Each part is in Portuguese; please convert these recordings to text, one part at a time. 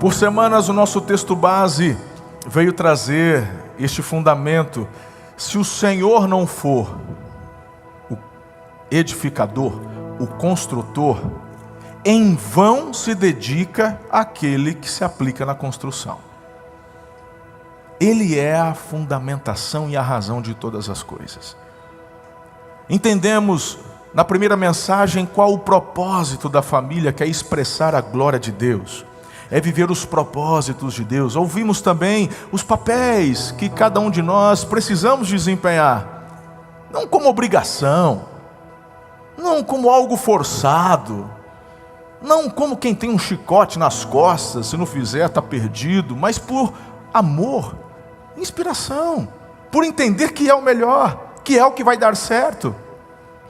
Por semanas o nosso texto base veio trazer este fundamento: se o Senhor não for o edificador, o construtor, em vão se dedica aquele que se aplica na construção. Ele é a fundamentação e a razão de todas as coisas. Entendemos na primeira mensagem qual o propósito da família, que é expressar a glória de Deus, é viver os propósitos de Deus. Ouvimos também os papéis que cada um de nós precisamos desempenhar, não como obrigação, não como algo forçado, não como quem tem um chicote nas costas, se não fizer está perdido, mas por amor, inspiração, por entender que é o melhor, que é o que vai dar certo.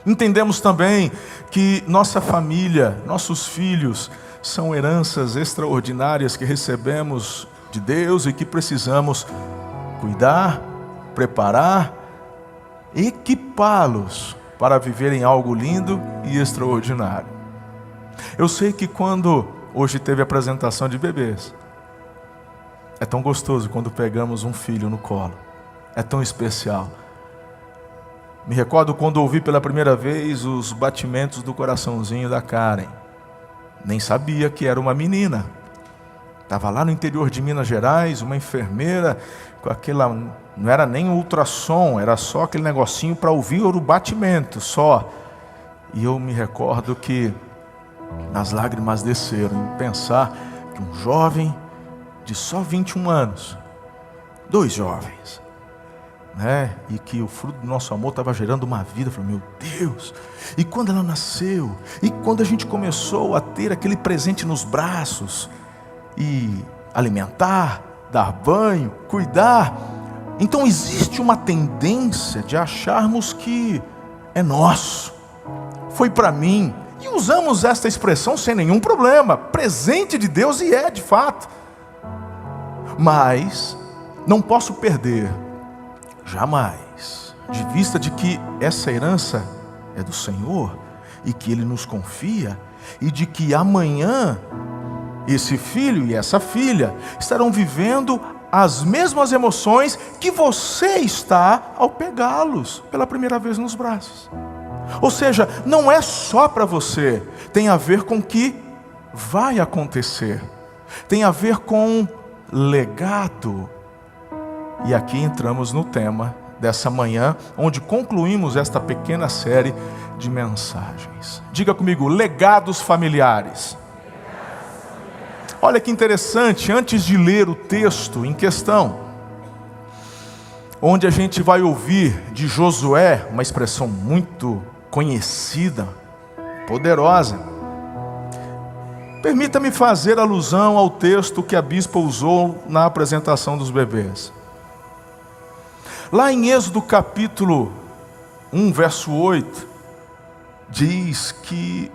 Entendemos também que nossa família, nossos filhos, são heranças extraordinárias que recebemos de Deus e que precisamos cuidar, preparar, equipá-los para viverem algo lindo e extraordinário. Eu sei que quando hoje teve a apresentação de bebês, é tão gostoso quando pegamos um filho no colo, é tão especial. Me recordo quando ouvi pela primeira vez os batimentos do coraçãozinho da Karen. Nem sabia que era uma menina. Estava lá no interior de Minas Gerais, uma enfermeira com aquela, não era nem ultrassom, era só aquele negocinho para ouvir o batimento só. E eu me recordo que as lágrimas desceram em pensar que um jovem de só 21 anos, dois jovens, e que o fruto do nosso amor estava gerando uma vida. Eu falei, meu Deus, e quando ela nasceu, e quando a gente começou a ter aquele presente nos braços, e alimentar, dar banho, cuidar, então existe uma tendência de acharmos que é nosso, foi para mim, e usamos esta expressão sem nenhum problema, presente de Deus, e é de fato, mas não posso perder jamais de vista de que essa herança é do Senhor e que Ele nos confia, e de que amanhã esse filho e essa filha estarão vivendo as mesmas emoções que você está ao pegá-los pela primeira vez nos braços. Ou seja, não é só para você, tem a ver com o que vai acontecer, tem a ver com legado. E aqui entramos no tema dessa manhã, onde concluímos esta pequena série de mensagens. Diga comigo, legados familiares. Olha que interessante, antes de ler o texto em questão, onde a gente vai ouvir de Josué, uma expressão muito conhecida, poderosa, permita-me fazer alusão ao texto que a bispa usou na apresentação dos bebês. Lá em Êxodo capítulo 1, verso 8, diz que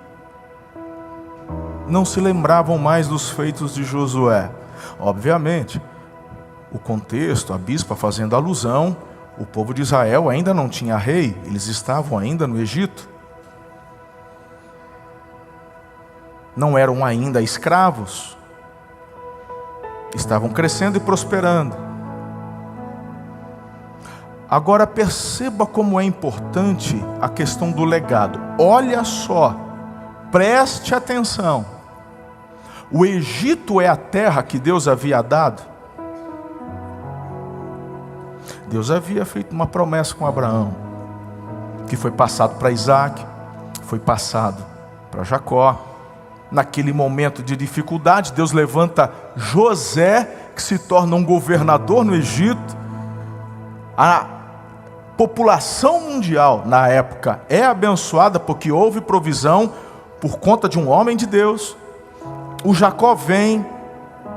não se lembravam mais dos feitos de Josué. Obviamente, o contexto, a bispa fazendo alusão, o povo de Israel ainda não tinha rei, eles estavam ainda no Egito. Não eram ainda escravos, estavam crescendo e prosperando. Agora perceba como é importante a questão do legado. Olha só, preste atenção. O Egito é a terra que Deus havia dado. Deus havia feito uma promessa com Abraão, que foi passado para Isaac, foi passado para Jacó. Naquele momento de dificuldade, Deus levanta José, que se torna um governador no Egito. A população mundial na época é abençoada porque houve provisão por conta de um homem de Deus. O Jacó vem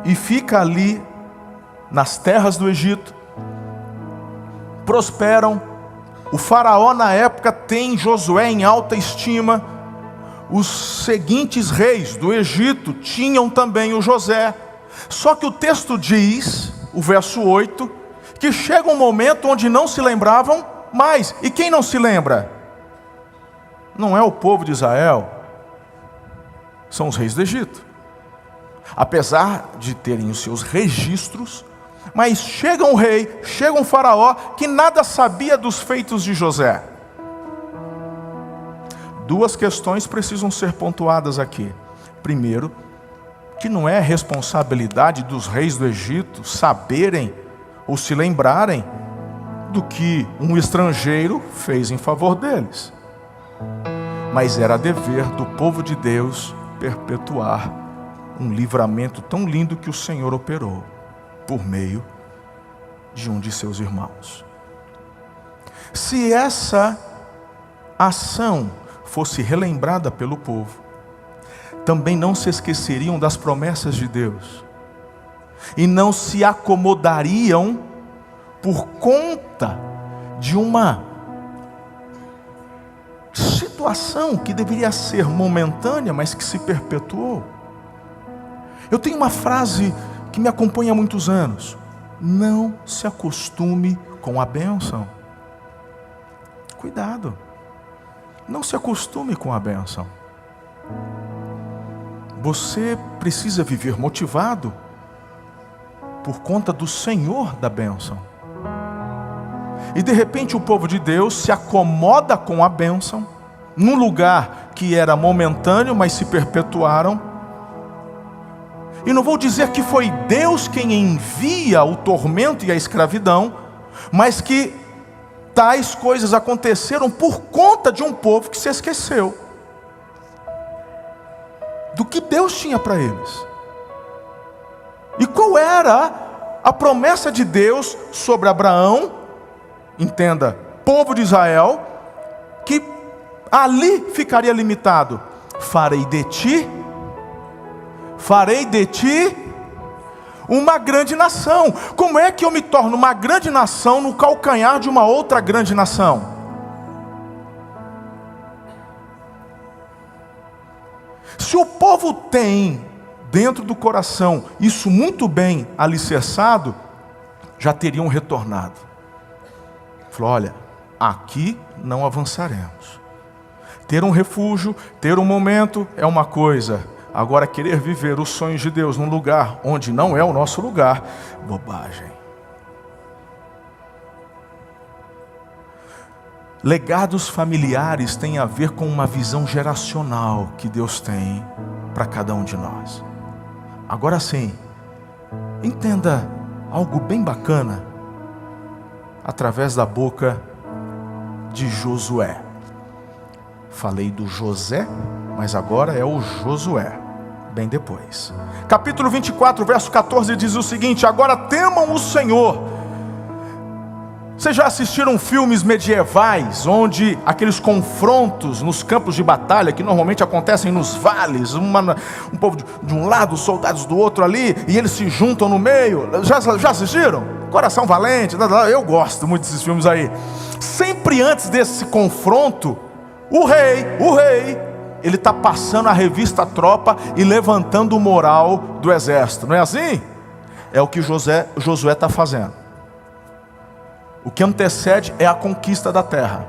e fica ali nas terras do Egito, prosperam. O faraó na época tem Josué em alta estima. Os seguintes reis do Egito tinham também o José. Só que o texto diz, o verso 8, que chega um momento onde não se lembravam mais. E quem não se lembra? Não é o povo de Israel, são os reis do Egito. apesar de terem os seus registros, mas chega um rei, chega um faraó que nada sabia dos feitos de José. Duas questões precisam ser pontuadas aqui. Primeiro, que não é responsabilidade dos reis do Egito saberem ou se lembrarem do que um estrangeiro fez em favor deles. Mas era dever do povo de Deus perpetuar um livramento tão lindo que o Senhor operou por meio de um de seus irmãos. Se essa ação fosse relembrada pelo povo, também não se esqueceriam das promessas de Deus e não se acomodariam por conta de uma situação que deveria ser momentânea, mas que se perpetuou. Eu tenho uma frase que me acompanha há muitos anos: não se acostume com a bênção. Cuidado, não se acostume com a bênção. Você precisa viver motivado por conta do Senhor da bênção. E de repente o povo de Deus se acomoda com a bênção, num lugar que era momentâneo, mas se perpetuaram. E não vou dizer que foi Deus quem envia o tormento e a escravidão, mas que tais coisas aconteceram por conta de um povo que se esqueceu do que Deus tinha para eles. E qual era a promessa de Deus sobre Abraão? Entenda, povo de Israel, que ali ficaria limitado: farei de ti uma grande nação. Como é que eu me torno uma grande nação no calcanhar de uma outra grande nação? Se o povo tem dentro do coração isso muito bem alicerçado, já teriam retornado. Falou: olha, aqui não avançaremos. Ter um refúgio, ter um momento é uma coisa. Agora querer viver os sonhos de Deus num lugar onde não é o nosso lugar, bobagem. Legados familiares têm a ver com uma visão geracional que Deus tem para cada um de nós. Agora sim, entenda algo bem bacana através da boca de Josué. Falei do José, mas agora é o Josué, bem depois. Capítulo 24, verso 14 diz o seguinte: agora temam o Senhor. Vocês já assistiram filmes medievais, onde aqueles confrontos nos campos de batalha, que normalmente acontecem nos vales, um povo de um lado, soldados do outro ali, e eles se juntam no meio? Já assistiram? Coração Valente, eu gosto muito desses filmes aí. Sempre antes desse confronto, o rei, ele está passando a revista à tropa e levantando o moral do exército, não é assim? É o que Josué está fazendo. O que antecede é a conquista da terra.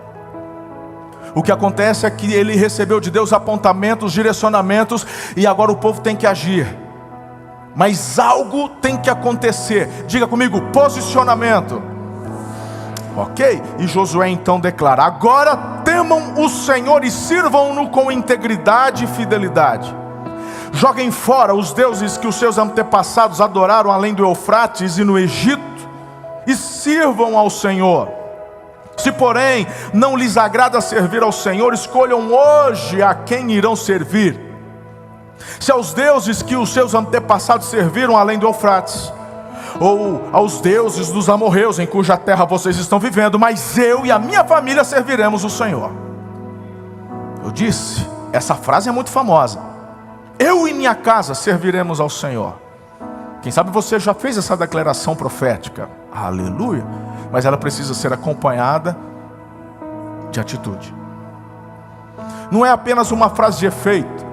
O que acontece é que ele recebeu de Deus apontamentos, direcionamentos, e agora o povo tem que agir. Mas algo tem que acontecer. Diga comigo: posicionamento. Ok? E Josué então declara: agora temam o Senhor e sirvam-no com integridade e fidelidade. Joguem fora os deuses que os seus antepassados adoraram além do Eufrates e no Egito, e sirvam ao Senhor. Se porém não lhes agrada servir ao Senhor, escolham hoje a quem irão servir. Se aos deuses que os seus antepassados serviram além do Eufrates, ou aos deuses dos amorreus em cuja terra vocês estão vivendo, mas eu e a minha família serviremos o Senhor. Eu disse, essa frase é muito famosa: eu e minha casa serviremos ao Senhor. Quem sabe você já fez essa declaração profética, aleluia, mas ela precisa ser acompanhada de atitude. Não é apenas uma frase de efeito,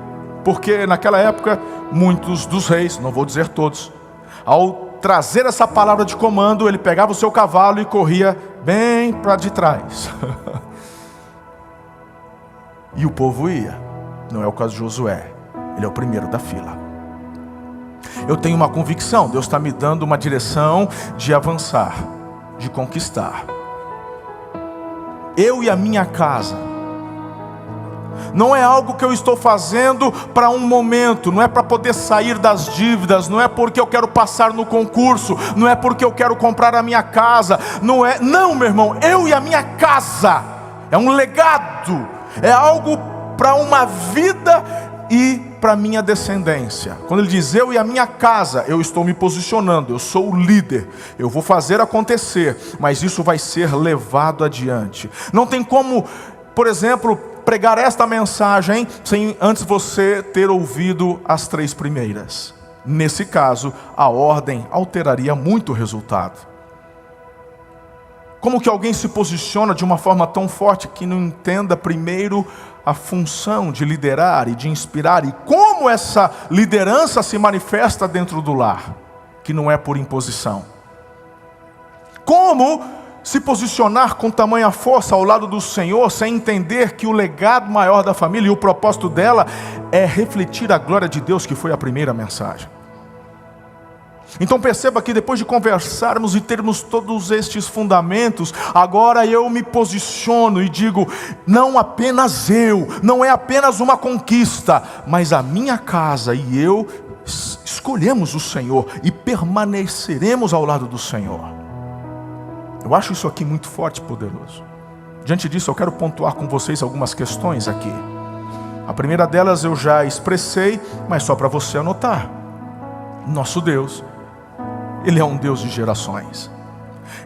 porque naquela época muitos dos reis, não vou dizer todos, ao trazer essa palavra de comando, ele pegava o seu cavalo e corria bem para de trás. E o povo ia. Não é o caso de Josué, ele é o primeiro da fila. eu tenho uma convicção, Deus está me dando uma direção de avançar, de conquistar. Eu e a minha casa. Não é algo que eu estou fazendo para um momento, não é para poder sair das dívidas, não é porque eu quero passar no concurso, não é porque eu quero comprar a minha casa, não, meu irmão, eu e a minha casa, é um legado, é algo para uma vida e para minha descendência. Quando ele diz eu e a minha casa, eu estou me posicionando, eu sou o líder, eu vou fazer acontecer, mas isso vai ser levado adiante. Não tem como, por exemplo, pregar esta mensagem sem antes você ter ouvido as 3 primeiras. Nesse caso, a ordem alteraria muito o resultado. Como que alguém se posiciona de uma forma tão forte que não entenda primeiro a função de liderar e de inspirar, e como essa liderança se manifesta dentro do lar, que não é por imposição? Como se posicionar com tamanha força ao lado do Senhor, sem entender que o legado maior da família e o propósito dela é refletir a glória de Deus, que foi a primeira mensagem. Então perceba que depois de conversarmos e termos todos estes fundamentos, agora eu me posiciono e digo, não apenas eu, não é apenas uma conquista, mas a minha casa e eu escolhemos o Senhor e permaneceremos ao lado do Senhor. Eu acho isso aqui muito forte e poderoso. Diante disso, eu quero pontuar com vocês algumas questões aqui. A primeira delas eu já expressei, mas só para você anotar. Nosso Deus, Ele é um Deus de gerações.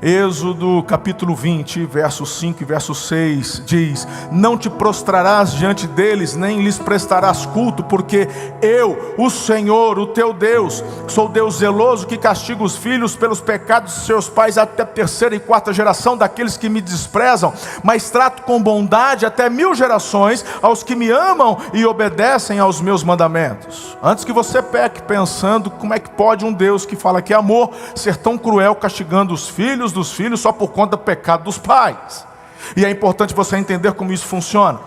Êxodo capítulo 20, versos 5 e verso 6 diz: não te prostrarás diante deles, nem lhes prestarás culto, porque eu, o Senhor, o teu Deus, sou Deus zeloso, que castiga os filhos pelos pecados de seus pais até a 3ª e 4ª geração daqueles que me desprezam, mas trato com bondade até 1000 gerações aos que me amam e obedecem aos meus mandamentos. Antes que você peque pensando como é que pode um Deus que fala que é amor ser tão cruel castigando os filhos dos filhos só por conta do pecado dos pais. E é importante você entender como isso funciona.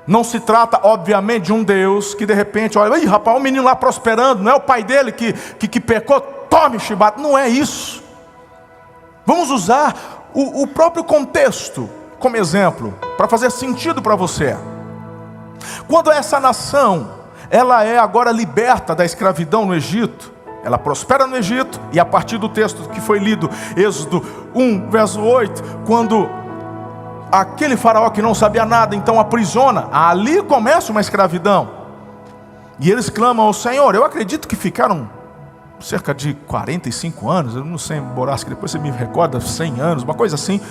Não se trata, obviamente, de um Deus que de repente olha, ih, rapaz, um menino lá prosperando, não é o pai dele que pecou, tome chibato. Não é isso. Vamos usar o próprio contexto como exemplo, para fazer sentido para você. Quando essa nação, ela é agora liberta da escravidão no Egito, ela prospera no Egito, e a partir do texto que foi lido, Êxodo 1, verso 8, quando aquele faraó que não sabia nada, então aprisiona, ali começa uma escravidão. E eles clamam ao Senhor. Eu acredito que ficaram cerca de 45 anos, eu não sei, Borasca, depois você me recorda, 100 anos, uma coisa assim.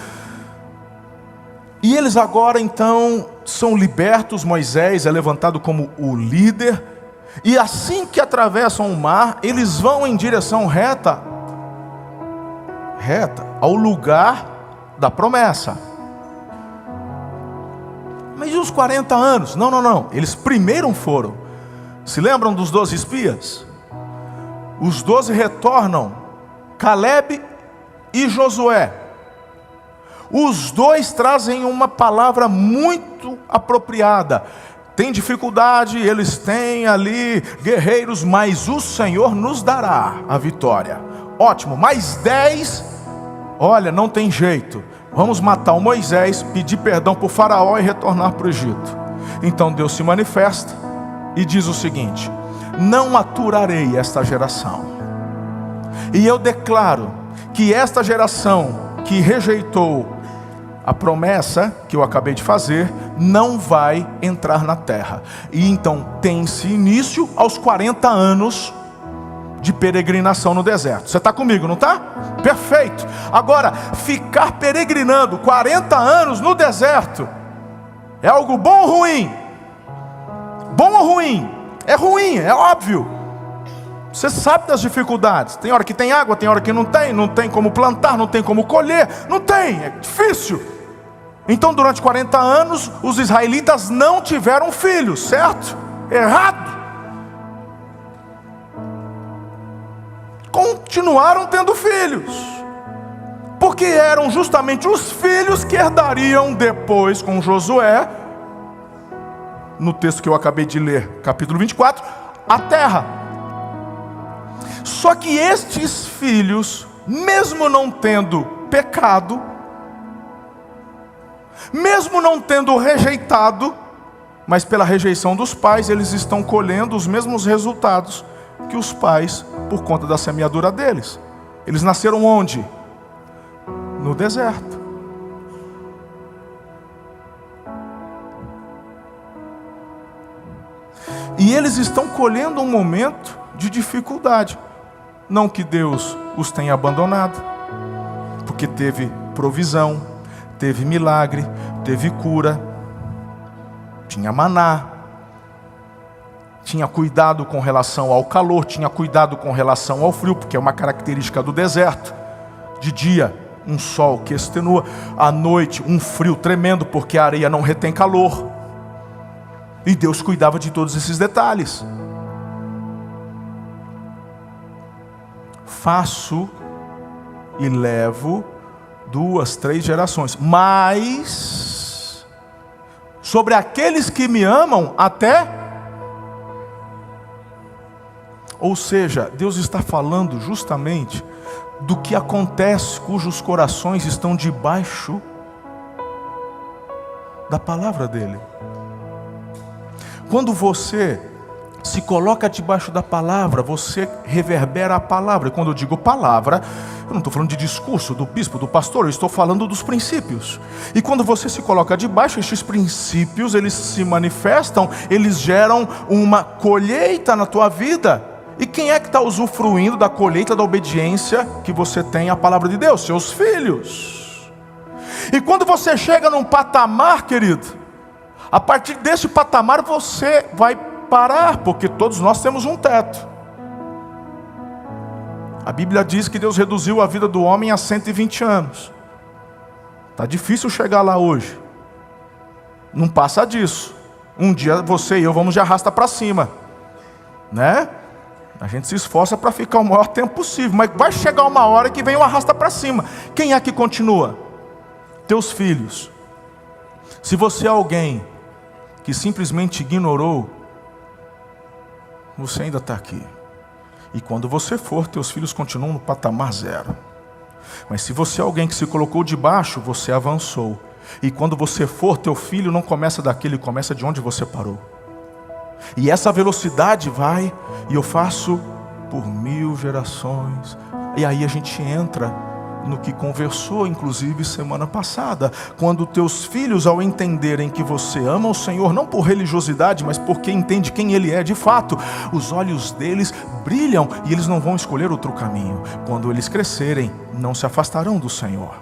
E eles agora então são libertos, Moisés é levantado como o líder, e assim que atravessam o mar, eles vão em direção reta ao lugar da promessa. Mas e os 40 anos? Não, eles primeiro foram. Se lembram dos 12 espias? Os 12 retornam, Caleb e Josué. Os dois trazem uma palavra muito apropriada. Tem dificuldade, eles têm ali guerreiros, mas o Senhor nos dará a vitória. Ótimo, mais 10, olha, não tem jeito. Vamos matar o Moisés, pedir perdão para o faraó e retornar para o Egito. Então Deus se manifesta e diz o seguinte: não aturarei esta geração. E eu declaro que esta geração que rejeitou a promessa que eu acabei de fazer, não vai entrar na terra. E então tem-se início aos 40 anos de peregrinação no deserto. Você está comigo, não está? Perfeito. Agora, ficar peregrinando 40 anos no deserto é algo bom ou ruim? Bom ou ruim? É ruim, é óbvio. Você sabe das dificuldades. Tem hora que tem água, tem hora que não tem como plantar, não tem como colher, não tem, é difícil. Então durante 40 anos os israelitas não tiveram filhos, certo? Errado. Continuaram tendo filhos, porque eram justamente os filhos que herdariam depois com Josué, no texto que eu acabei de ler, capítulo 24, a terra. Só que estes filhos, mesmo não tendo pecado, mesmo não tendo rejeitado, mas pela rejeição dos pais, eles estão colhendo os mesmos resultados que os pais, por conta da semeadura deles. Eles nasceram onde? No deserto. E eles estão colhendo um momento de dificuldade. Não que Deus os tenha abandonado, porque teve provisão, teve milagre, teve cura, tinha maná, tinha cuidado com relação ao calor, tinha cuidado com relação ao frio, porque é uma característica do deserto. De dia, um sol que extenua, à noite, um frio tremendo, porque a areia não retém calor. E Deus cuidava de todos esses detalhes. Faço e levo 2, 3 gerações, mas sobre aqueles que me amam até. Ou seja, Deus está falando justamente do que acontece cujos corações estão debaixo da palavra dele. Quando você se coloca debaixo da palavra, você reverbera a palavra. E quando eu digo palavra, eu não estou falando de discurso do bispo, do pastor, eu estou falando dos princípios. E quando você se coloca debaixo, estes princípios, eles se manifestam, eles geram uma colheita na tua vida. E quem é que está usufruindo da colheita da obediência que você tem à palavra de Deus? Seus filhos. E quando você chega num patamar, querido, a partir desse patamar você vai parar, porque todos nós temos um teto. A Bíblia diz que Deus reduziu a vida do homem a 120 anos. Está difícil chegar lá hoje. Não passa disso. Um dia você e eu vamos de arrasta para cima, né? A gente se esforça para ficar o maior tempo possível, mas vai chegar uma hora que vem o arrasta para cima. Quem é que continua? Teus filhos. Se você é alguém que simplesmente ignorou, você ainda está aqui. E quando você for, teus filhos continuam no patamar 0. Mas se você é alguém que se colocou debaixo, você avançou. E quando você for, teu filho não começa daqui, ele começa de onde você parou. E essa velocidade vai, e eu faço por 1000 gerações. E aí a gente entra no que conversou, inclusive, semana passada. Quando teus filhos, ao entenderem que você ama o Senhor, não por religiosidade, mas porque entende quem Ele é de fato, os olhos deles brilham e eles não vão escolher outro caminho. Quando eles crescerem, não se afastarão do Senhor.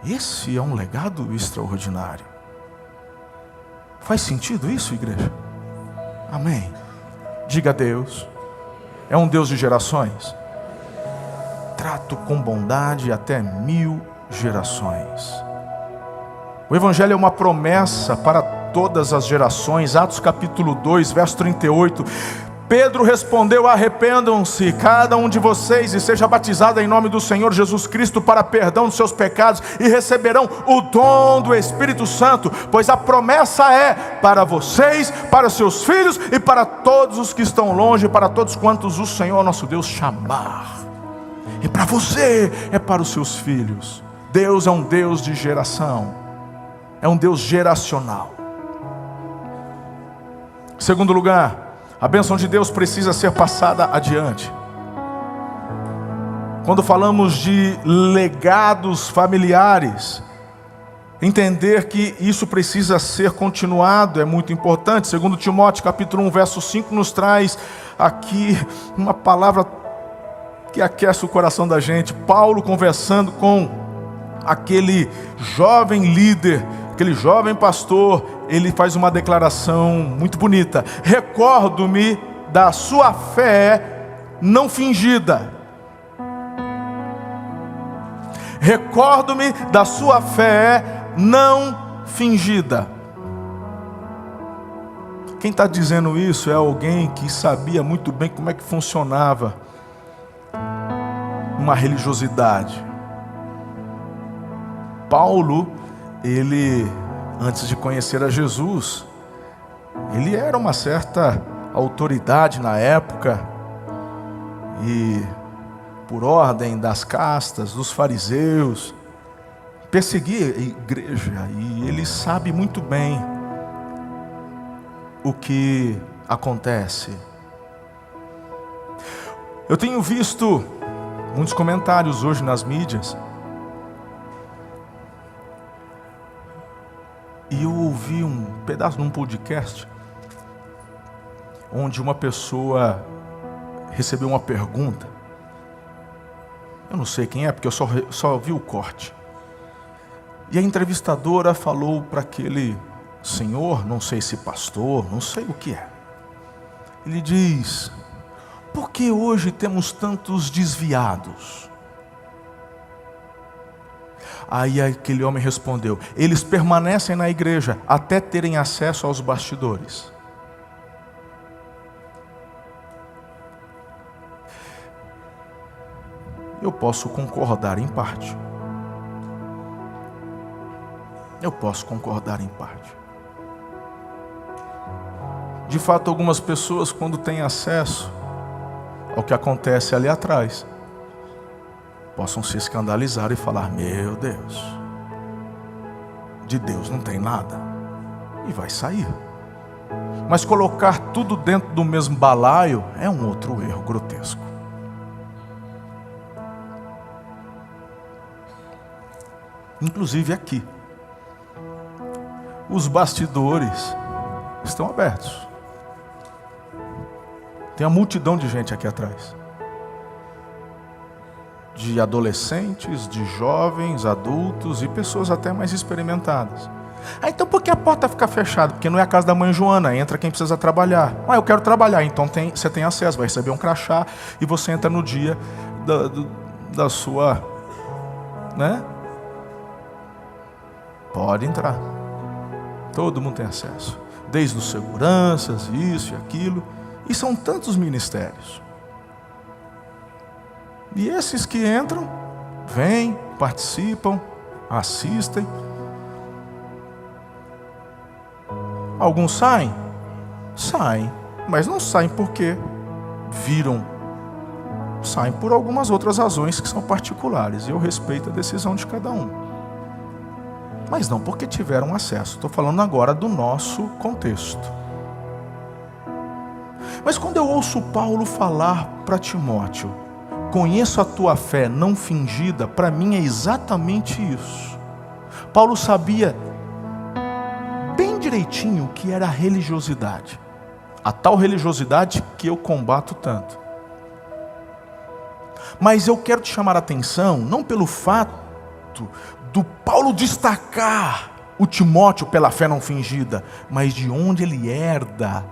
Esse é um legado extraordinário. Faz sentido isso, igreja? Amém. Diga a Deus, é um Deus de gerações. Trato com bondade até 1000 gerações. O Evangelho é uma promessa para todas as gerações. Atos capítulo 2, verso 38. Pedro respondeu: arrependam-se cada um de vocês e seja batizado em nome do Senhor Jesus Cristo para perdão dos seus pecados e receberão o dom do Espírito Santo, pois a promessa é para vocês, para seus filhos e para todos os que estão longe, para todos quantos o Senhor nosso Deus chamar. E para você, é para os seus filhos. Deus é um Deus de geração, é um Deus geracional. Segundo lugar, a bênção de Deus precisa ser passada adiante. Quando falamos de legados familiares, entender que isso precisa ser continuado é muito importante. Segundo Timóteo capítulo 1, verso 5, nos traz aqui uma palavra que aquece o coração da gente. Paulo conversando com aquele jovem líder, aquele jovem pastor, ele faz uma declaração muito bonita: recordo-me da sua fé não fingida. Recordo-me da sua fé não fingida. Quem está dizendo isso é alguém que sabia muito bem como é que funcionava uma religiosidade. Paulo, ele, antes de conhecer a Jesus, ele era uma certa autoridade na época, e por ordem das castas, dos fariseus, perseguia a igreja, e ele sabe muito bem o que acontece. Eu tenho visto muitos comentários hoje nas mídias, e eu ouvi um pedaço num podcast onde uma pessoa recebeu uma pergunta. Eu não sei quem é, porque eu só vi o corte. E a entrevistadora falou para aquele senhor, não sei se pastor, não sei o que é. Ele diz: por que hoje temos tantos desviados? Aí aquele homem respondeu: eles permanecem na igreja até terem acesso aos bastidores. Eu posso concordar em parte. Eu posso concordar em parte. De fato, algumas pessoas, quando têm acesso ao que acontece ali atrás, possam se escandalizar e falar: meu Deus, de Deus não tem nada, e vai sair. Mas colocar tudo dentro do mesmo balaio é um outro erro grotesco. Inclusive aqui, os bastidores estão abertos. Tem uma multidão de gente aqui atrás, de adolescentes, de jovens, adultos e pessoas até mais experimentadas. Então por que a porta fica fechada? Porque não é a casa da mãe Joana, entra quem precisa trabalhar. Eu quero trabalhar, então você tem acesso, vai receber um crachá e você entra no dia da sua, né? Pode entrar. Todo mundo tem acesso. Desde os seguranças, isso e aquilo. E são tantos ministérios. E esses que entram, vêm, participam, assistem. Alguns saem? Saem. Mas não saem porque viram. Saem por algumas outras razões que são particulares. E eu respeito a decisão de cada um. Mas não porque tiveram acesso. Estou falando agora do nosso contexto. Mas quando eu ouço Paulo falar para Timóteo: conheço a tua fé não fingida, para mim é exatamente isso. Paulo sabia bem direitinho o que era a religiosidade. A tal religiosidade que eu combato tanto. Mas eu quero te chamar a atenção, não pelo fato do Paulo destacar o Timóteo pela fé não fingida, mas de onde ele herda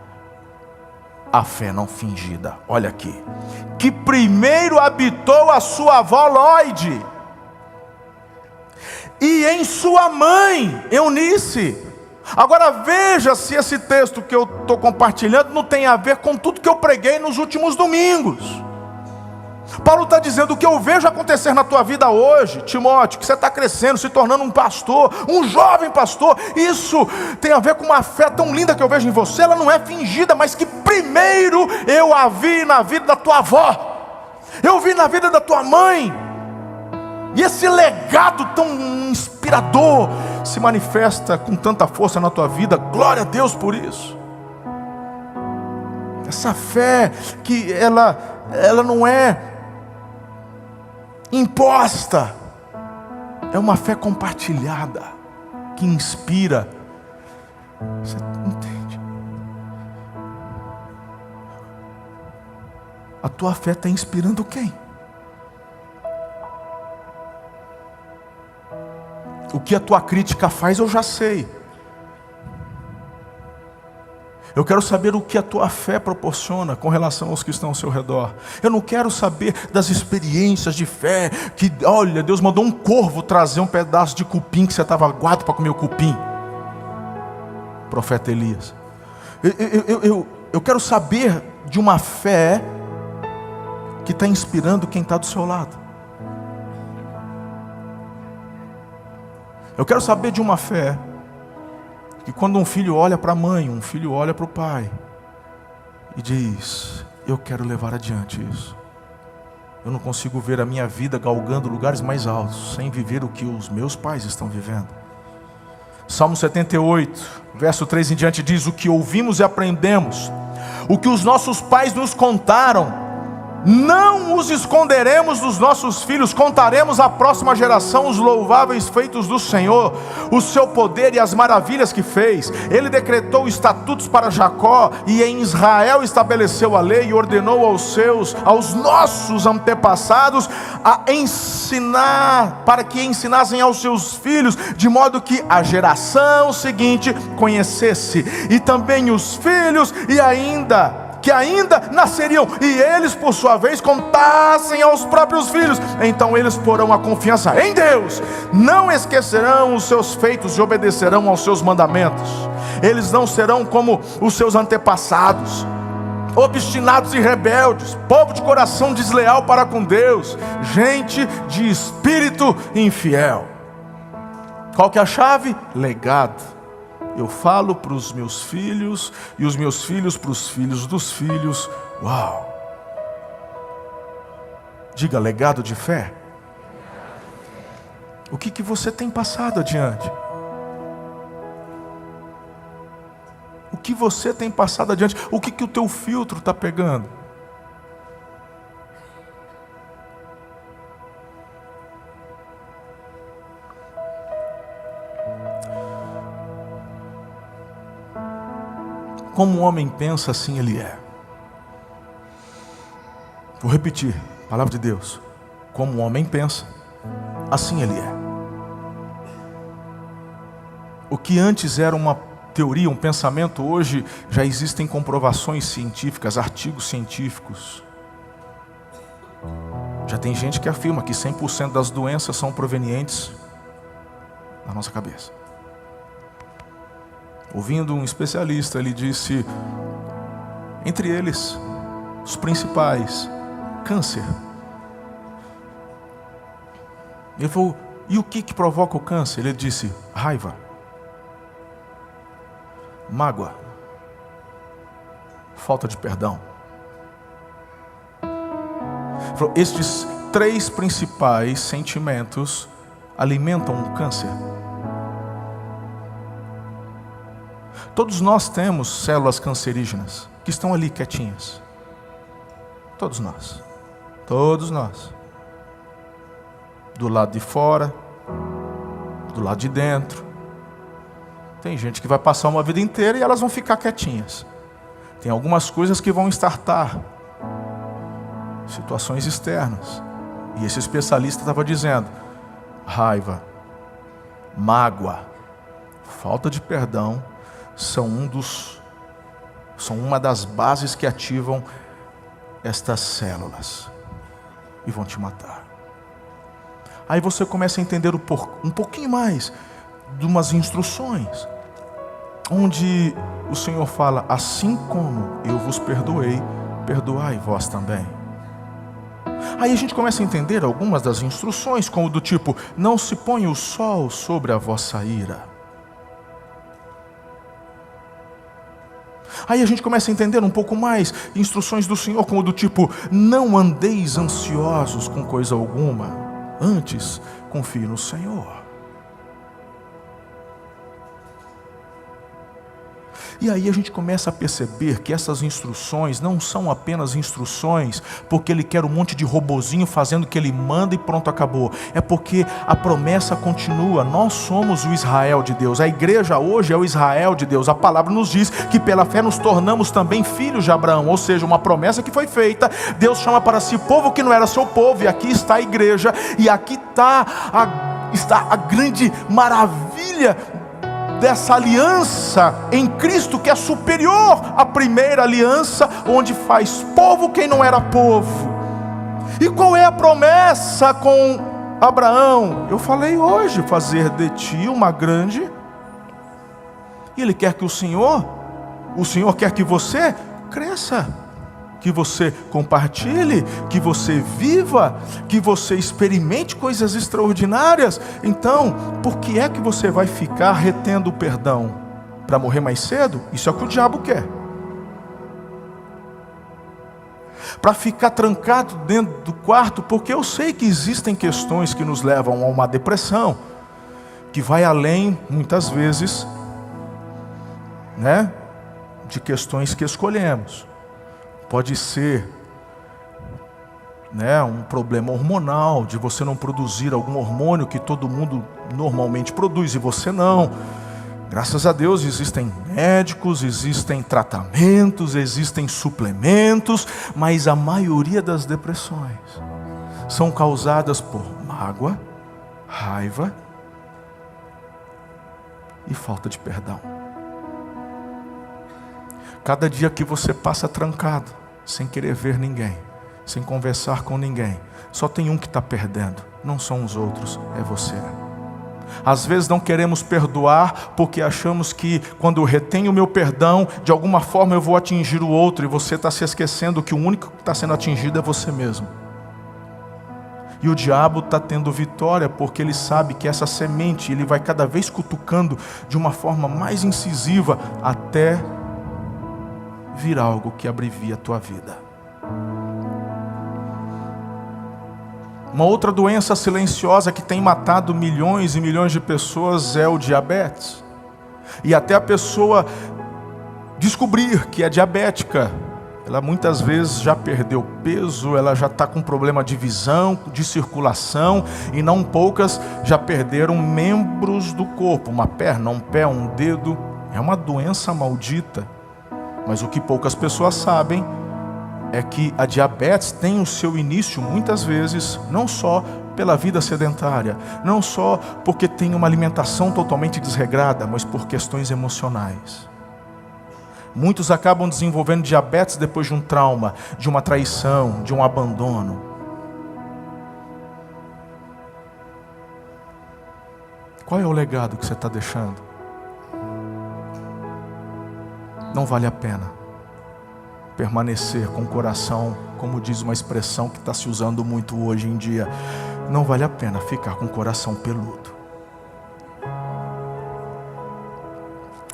a fé não fingida. Olha aqui: que primeiro habitou a sua avó Lóide, e em sua mãe Eunice. Agora veja se esse texto que eu estou compartilhando não tem a ver com tudo que eu preguei nos últimos domingos. Paulo está dizendo: o que eu vejo acontecer na tua vida hoje, Timóteo, que você está crescendo, se tornando um pastor, um jovem pastor, isso tem a ver com uma fé tão linda que eu vejo em você. Ela não é fingida, mas que primeiro eu a vi na vida da tua avó, eu vi na vida da tua mãe. E esse legado tão inspirador se manifesta com tanta força na tua vida. Glória a Deus por isso. Essa fé que ela não é imposta, é uma fé compartilhada, que inspira. Você entende? A tua fé está inspirando quem? O que a tua crítica faz eu já sei. Eu quero saber o que a tua fé proporciona com relação aos que estão ao seu redor. Eu não quero saber das experiências de fé, que, olha, Deus mandou um corvo trazer um pedaço de cupim, que você estava aguado para comer o cupim. Profeta Elias. Eu quero saber de uma fé que está inspirando quem está do seu lado. Eu quero saber de uma fé que quando um filho olha para a mãe, um filho olha para o pai e diz: eu quero levar adiante isso. eu não consigo ver a minha vida galgando lugares mais altos, sem viver o que os meus pais estão vivendo. Salmo 78, verso 3 em diante diz: o que ouvimos e aprendemos, o que os nossos pais nos contaram, não os esconderemos dos nossos filhos, contaremos à próxima geração os louváveis feitos do Senhor, o seu poder e as maravilhas que fez. Ele decretou estatutos para Jacó, e em Israel estabeleceu a lei e ordenou aos nossos antepassados a ensinar, para que ensinassem aos seus filhos, de modo que a geração seguinte conhecesse, e também os filhos que ainda nasceriam, e eles por sua vez contassem aos próprios filhos. Então eles porão a confiança em Deus, não esquecerão os seus feitos e obedecerão aos seus mandamentos. Eles não serão como os seus antepassados, obstinados e rebeldes, povo de coração desleal para com Deus, gente de espírito infiel. Qual que é a chave? Legado. Eu falo para os meus filhos, e os meus filhos para os filhos dos filhos. Uau! Diga: legado de fé. O que você tem passado adiante? O que você tem passado adiante? O que o teu filtro está pegando? Como o homem pensa, assim ele é. Vou repetir, palavra de Deus. Como o homem pensa, assim ele é. O que antes era uma teoria, um pensamento, hoje já existem comprovações científicas, artigos científicos. Já tem gente que afirma que 100% das doenças são provenientes da nossa cabeça. Ouvindo um especialista, ele disse, entre eles, os principais, câncer. Ele falou: e o que provoca o câncer? Ele disse: raiva, mágoa, falta de perdão. Ele falou: estes 3 principais sentimentos alimentam o câncer. Todos nós temos células cancerígenas que estão ali quietinhas. Todos nós. Todos nós. Do lado de fora, do lado de dentro. Tem gente que vai passar uma vida inteira e elas vão ficar quietinhas. Tem algumas coisas que vão startar. Situações externas. E esse especialista estava dizendo: raiva, mágoa, falta de perdão são uma das bases que ativam estas células e vão te matar. Aí você começa a entender um pouquinho mais de umas instruções, onde o Senhor fala: assim como eu vos perdoei, perdoai vós também. Aí a gente começa a entender algumas das instruções, como do tipo: não se ponha o sol sobre a vossa ira. Aí a gente começa a entender um pouco mais instruções do Senhor, como do tipo: não andeis ansiosos com coisa alguma, antes confie no Senhor. E aí a gente começa a perceber que essas instruções não são apenas instruções porque Ele quer um monte de robozinho fazendo o que Ele manda e pronto, acabou. É porque a promessa continua. Nós somos o Israel de Deus. A igreja hoje é o Israel de Deus. A palavra nos diz que pela fé nos tornamos também filhos de Abraão. Ou seja, uma promessa que foi feita. Deus chama para si povo que não era seu povo. E aqui está a igreja. E aqui está a grande maravilha dessa aliança em Cristo, que é superior à primeira aliança, onde faz povo quem não era povo. E qual é a promessa com Abraão? Eu falei hoje: fazer de ti uma grande. E Ele quer que o Senhor quer que você cresça, que você compartilhe, que você viva, que você experimente coisas extraordinárias. Então, por que é que você vai ficar retendo o perdão? Para morrer mais cedo? Isso é o que o diabo quer. para ficar trancado dentro do quarto, porque eu sei que existem questões que nos levam a uma depressão, que vai além, muitas vezes, de questões que escolhemos. Pode ser um problema hormonal, de você não produzir algum hormônio que todo mundo normalmente produz e você não. Graças a Deus existem médicos, existem tratamentos, existem suplementos, mas a maioria das depressões são causadas por mágoa, raiva e falta de perdão. Cada dia que você passa trancado, sem querer ver ninguém, sem conversar com ninguém, só tem um que está perdendo, não são os outros, é você. Às vezes não queremos perdoar porque achamos que quando eu retenho o meu perdão, de alguma forma eu vou atingir o outro, e você está se esquecendo que o único que está sendo atingido é você mesmo. E o diabo está tendo vitória porque ele sabe que essa semente ele vai cada vez cutucando de uma forma mais incisiva até vir algo que abrevia a tua vida. Uma outra doença silenciosa que tem matado milhões e milhões de pessoas é o diabetes. E até a pessoa descobrir que é diabética, ela muitas vezes já perdeu peso, ela já está com problema de visão, de circulação, e não poucas já perderam membros do corpo, uma perna, um pé, um dedo. É uma doença maldita. Mas o que poucas pessoas sabem é que a diabetes tem o seu início muitas vezes não só pela vida sedentária, não só porque tem uma alimentação totalmente desregrada, mas por questões emocionais. Muitos acabam desenvolvendo diabetes depois de um trauma, de uma traição, de um abandono. Qual é o legado que você está deixando? Não vale a pena permanecer com o coração, como diz uma expressão que está se usando muito hoje em dia, não vale a pena ficar com o coração peludo.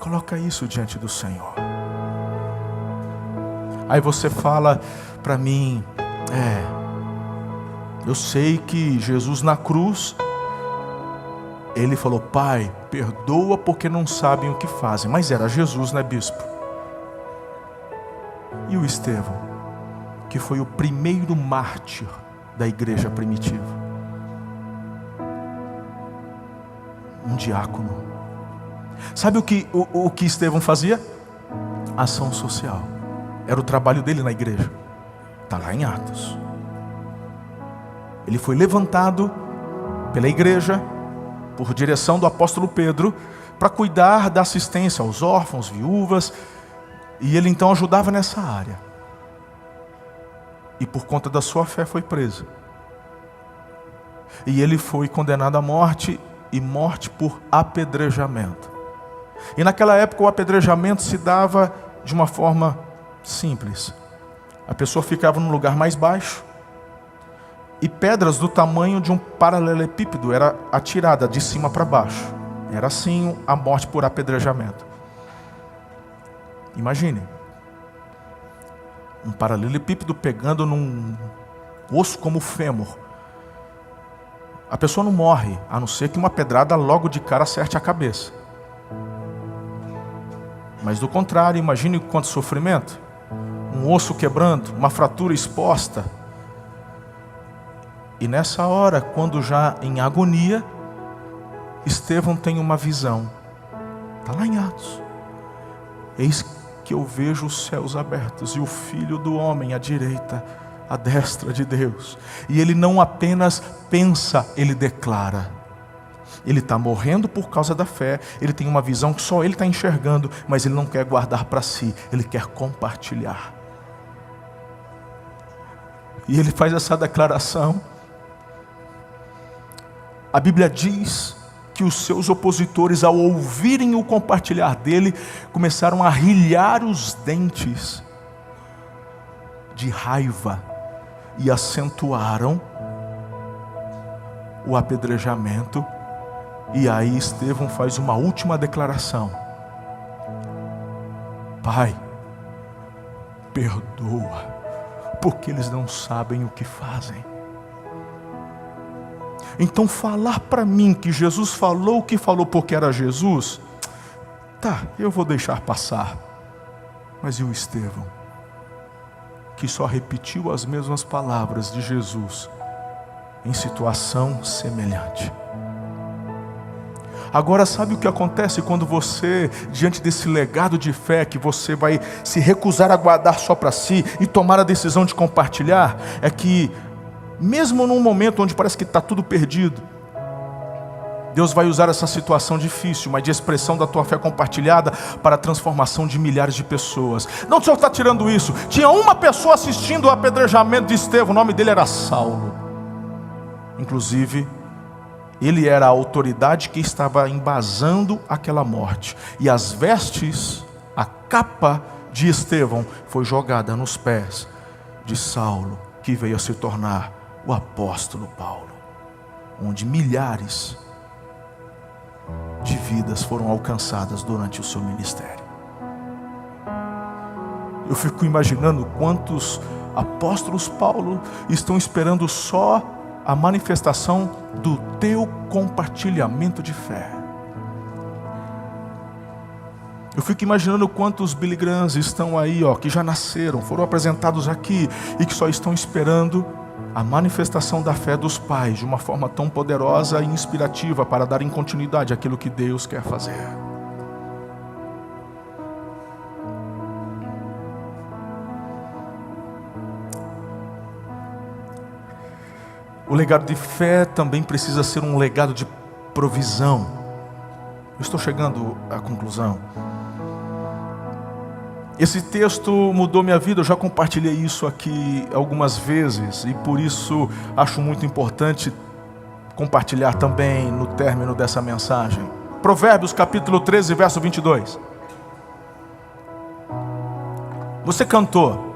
Coloca isso diante do Senhor. Aí você fala para mim, eu sei que Jesus na cruz, ele falou, Pai, perdoa porque não sabem o que fazem. Mas era Jesus, né, bispo? E o Estevão, que foi o primeiro mártir da igreja primitiva. Um diácono. Sabe o que Estevão fazia? Ação social. Era o trabalho dele na igreja. Está lá em Atos. Ele foi levantado pela igreja, por direção do apóstolo Pedro, para cuidar da assistência aos órfãos, viúvas. E ele então ajudava nessa área. E por conta da sua fé foi preso. E ele foi condenado à morte, e morte por apedrejamento. E naquela época o apedrejamento se dava de uma forma simples. A pessoa ficava num lugar mais baixo, e pedras do tamanho de um paralelepípedo era atirada de cima para baixo. Era assim a morte por apedrejamento. Imagine, um paralelepípedo pegando num osso como o fêmur. A pessoa não morre, a não ser que uma pedrada logo de cara acerte a cabeça. Mas do contrário, imagine quanto sofrimento. Um osso quebrando, uma fratura exposta. E nessa hora, quando já em agonia, Estevão tem uma visão. Está lá em Atos. Eis que eu vejo os céus abertos e o Filho do Homem à direita, à destra de Deus. E ele não apenas pensa, ele declara. Ele está morrendo por causa da fé. Ele tem uma visão que só ele está enxergando, mas ele não quer guardar para si, ele quer compartilhar. E ele faz essa declaração. A Bíblia diz que os seus opositores, ao ouvirem o compartilhar dele, começaram a rilhar os dentes de raiva e acentuaram o apedrejamento. E aí Estevão faz uma última declaração: Pai, perdoa, porque eles não sabem o que fazem. Então falar para mim que Jesus falou o que falou porque era Jesus, tá, eu vou deixar passar. Mas e o Estevão, que só repetiu as mesmas palavras de Jesus em situação semelhante? Agora, sabe o que acontece quando você, diante desse legado de fé que você vai se recusar a guardar só para si e tomar a decisão de compartilhar? É que, mesmo num momento onde parece que está tudo perdido, Deus vai usar essa situação difícil, mas de expressão da tua fé compartilhada, para a transformação de milhares de pessoas. Não, o Senhor está tirando isso. Tinha uma pessoa assistindo o apedrejamento de Estevão, o nome dele era Saulo. Inclusive, ele era a autoridade que estava embasando aquela morte. E as vestes, a capa de Estevão, foi jogada nos pés de Saulo, que veio a se tornar o apóstolo Paulo, onde milhares de vidas foram alcançadas durante o seu ministério. Eu fico imaginando quantos apóstolos Paulo estão esperando só a manifestação do teu compartilhamento de fé. Eu fico imaginando quantos Billy Grahams estão aí, que já nasceram, foram apresentados aqui e que só estão esperando a manifestação da fé dos pais de uma forma tão poderosa e inspirativa para darem continuidade àquilo que Deus quer fazer. O legado de fé também precisa ser um legado de provisão. Eu estou chegando à conclusão. Esse texto mudou minha vida, eu já compartilhei isso aqui algumas vezes e por isso acho muito importante compartilhar também no término dessa mensagem. Provérbios capítulo 13, verso 22. Você cantou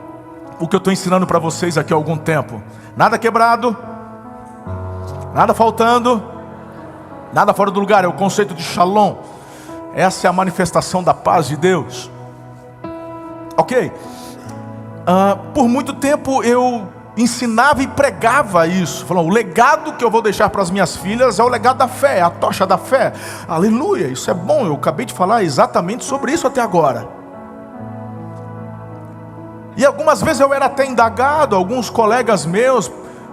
o que eu estou ensinando para vocês aqui há algum tempo. Nada quebrado, nada faltando, nada fora do lugar. É o conceito de Shalom. Essa é a manifestação da paz de Deus. Ok? Por muito tempo eu ensinava e pregava isso, falando: o legado que eu vou deixar para as minhas filhas é o legado da fé, é a tocha da fé. Aleluia, isso é bom. Eu acabei de falar exatamente sobre isso até agora. E algumas vezes eu era até indagado, alguns colegas meus,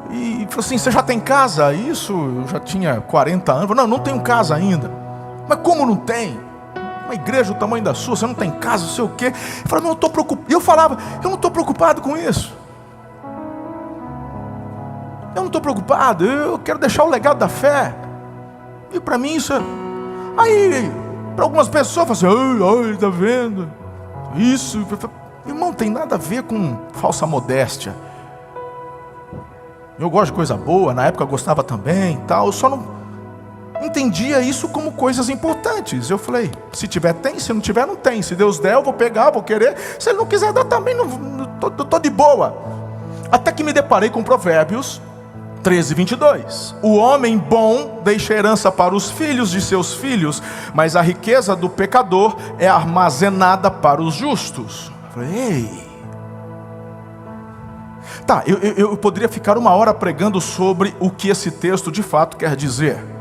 e falaram assim: você já tem casa? Isso, eu já tinha 40 anos. Eu falei: não tenho casa ainda. Mas como não tem? Uma igreja do tamanho da sua, você não tem casa, não sei o quê. Eu falava: não, eu estou preocupado. E eu falava: eu não estou preocupado com isso. Eu não estou preocupado, eu quero deixar o legado da fé. E para mim isso é... Aí, para algumas pessoas, falam assim: ai, tá vendo? Isso, irmão, não tem nada a ver com falsa modéstia. Eu gosto de coisa boa, na época eu gostava também e tal, eu só não entendia isso como coisas importantes. Eu falei: se tiver, tem, se não tiver, não tem. Se Deus der, eu vou pegar, vou querer. Se Ele não quiser dar também, tô de boa. Até que me deparei com Provérbios 13, 22. O homem bom deixa herança para os filhos de seus filhos, mas a riqueza do pecador é armazenada para os justos. Eu falei: ei. Tá, eu poderia ficar uma hora pregando sobre o que esse texto de fato quer dizer.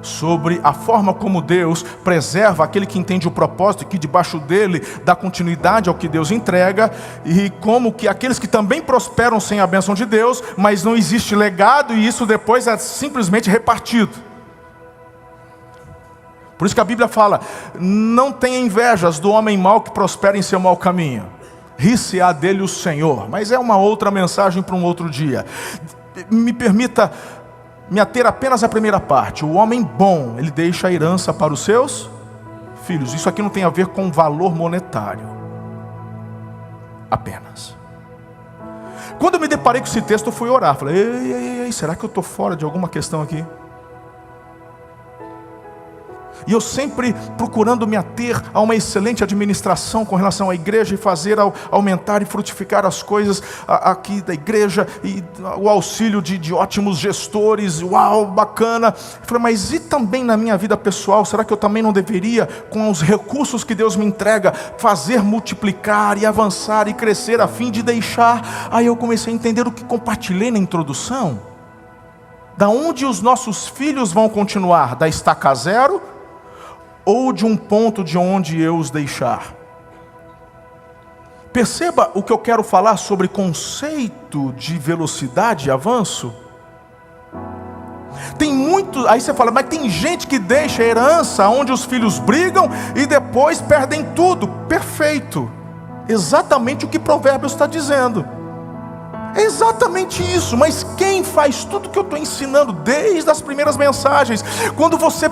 Sobre a forma como Deus preserva aquele que entende o propósito e que debaixo dele dá continuidade ao que Deus entrega, e como que aqueles que também prosperam sem a bênção de Deus, mas não existe legado e isso depois é simplesmente repartido. Por isso que a Bíblia fala: não tenha invejas do homem mau que prospera em seu mau caminho, ri-se-á dele o Senhor. Mas é uma outra mensagem para um outro dia. Me permita me ater apenas à primeira parte. O homem bom, ele deixa a herança para os seus filhos. Isso aqui não tem a ver com valor monetário apenas. Quando eu me deparei com esse texto, eu fui orar. Falei: ei, será que eu estou fora de alguma questão aqui? E eu sempre procurando me ater a uma excelente administração com relação à igreja e fazer aumentar e frutificar as coisas aqui da igreja, e o auxílio de ótimos gestores, uau, bacana. Eu falei, mas e também na minha vida pessoal, será que eu também não deveria, com os recursos que Deus me entrega, fazer multiplicar e avançar e crescer a fim de deixar? Aí eu comecei a entender o que compartilhei na introdução. Da onde os nossos filhos vão continuar? Da estaca zero? Ou de um ponto de onde eu os deixar? Perceba o que eu quero falar sobre conceito de velocidade e avanço. Tem muito, aí você fala, mas tem gente que deixa a herança onde os filhos brigam e depois perdem tudo. Perfeito. Exatamente o que Provérbios está dizendo. É exatamente isso. Mas quem faz tudo que eu estou ensinando desde as primeiras mensagens? Quando você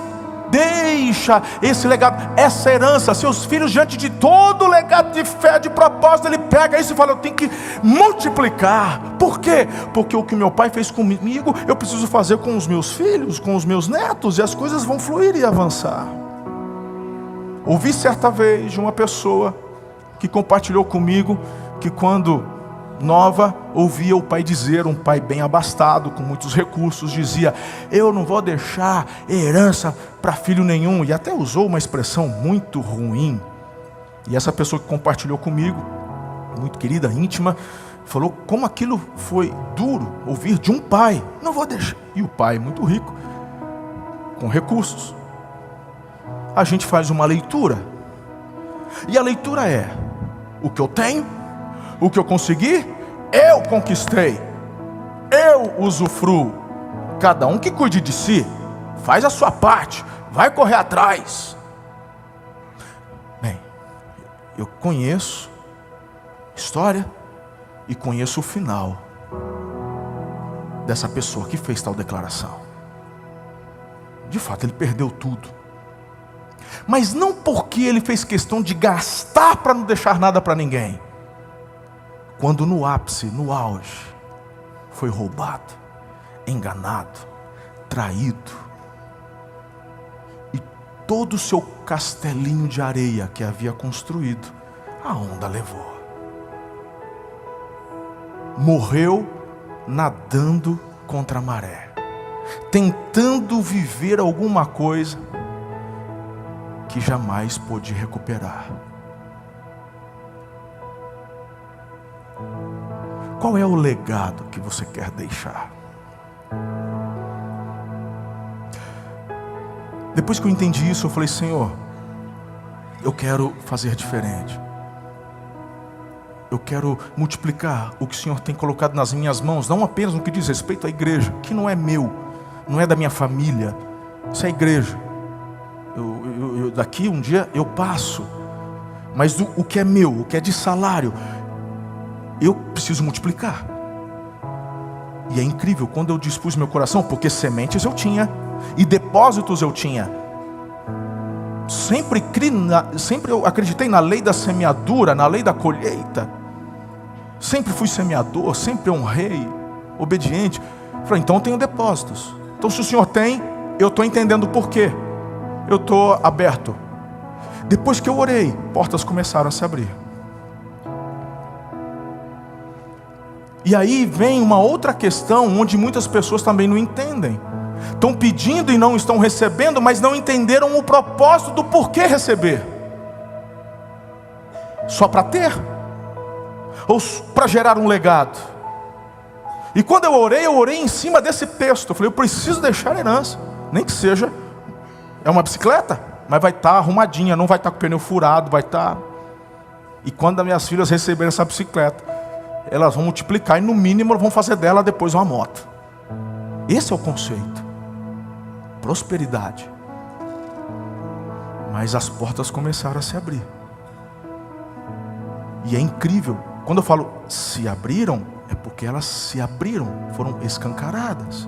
deixa esse legado, essa herança, seus filhos, diante de todo o legado de fé, de propósito, ele pega isso e fala, eu tenho que multiplicar. Por quê? Porque o que meu pai fez comigo, eu preciso fazer com os meus filhos, com os meus netos, e as coisas vão fluir e avançar. Ouvi certa vez de uma pessoa que compartilhou comigo que quando nova, ouvia o pai dizer, um pai bem abastado, com muitos recursos, dizia, eu não vou deixar herança para filho nenhum, e até usou uma expressão muito ruim. E essa pessoa que compartilhou comigo, muito querida, íntima, falou como aquilo foi duro, ouvir de um pai, não vou deixar. E o pai, muito rico, com recursos. A gente faz uma leitura, e a leitura é, o que eu tenho, o que eu consegui, eu conquistei, eu usufruo. Cada um que cuide de si, faz a sua parte, vai correr atrás. Bem, eu conheço história e conheço o final dessa pessoa que fez tal declaração. De fato, ele perdeu tudo. Mas não porque ele fez questão de gastar para não deixar nada para ninguém. Quando no ápice, no auge, foi roubado, enganado, traído, e todo o seu castelinho de areia que havia construído, a onda levou. Morreu nadando contra a maré, tentando viver alguma coisa que jamais pôde recuperar. Qual é o legado que você quer deixar? Depois que eu entendi isso, eu falei, Senhor, eu quero fazer diferente. Eu quero multiplicar o que o Senhor tem colocado nas minhas mãos, não apenas no que diz respeito à igreja, que não é meu, não é da minha família, isso é a igreja. Daqui um dia eu passo, mas o que é meu, o que é de salário, eu preciso multiplicar. E é incrível, quando eu dispus meu coração, porque sementes eu tinha, e depósitos eu tinha. Sempre eu acreditei na lei da semeadura, na lei da colheita. Sempre fui semeador, sempre honrei, obediente. Falei, então eu tenho depósitos. Então se o Senhor tem, eu estou entendendo por quê. Eu estou aberto. Depois que eu orei, portas começaram a se abrir. E aí vem uma outra questão, onde muitas pessoas também não entendem. Estão pedindo e não estão recebendo, mas não entenderam o propósito do porquê receber. Só para ter? Ou para gerar um legado? E quando eu orei em cima desse texto. Eu falei, eu preciso deixar herança. Nem que seja, é uma bicicleta, mas vai estar arrumadinha, não vai estar com o pneu furado, vai estar... E quando as minhas filhas receberem essa bicicleta, elas vão multiplicar e no mínimo vão fazer dela depois uma moto. Esse é o conceito. Prosperidade. Mas as portas começaram a se abrir. E é incrível. Quando eu falo se abriram, é porque elas se abriram, foram escancaradas.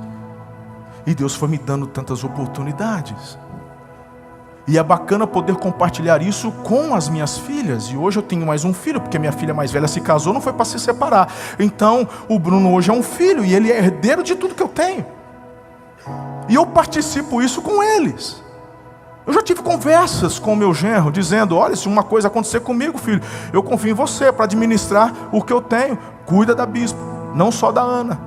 E Deus foi me dando tantas oportunidades. E é bacana poder compartilhar isso com as minhas filhas. E hoje eu tenho mais um filho, porque minha filha mais velha se casou, não foi para se separar. Então o Bruno hoje é um filho, e ele é herdeiro de tudo que eu tenho. E eu participo isso com eles. Eu já tive conversas com o meu genro, dizendo, olha, se uma coisa acontecer comigo, filho, eu confio em você para administrar o que eu tenho. Cuida da bispo, não só da Ana.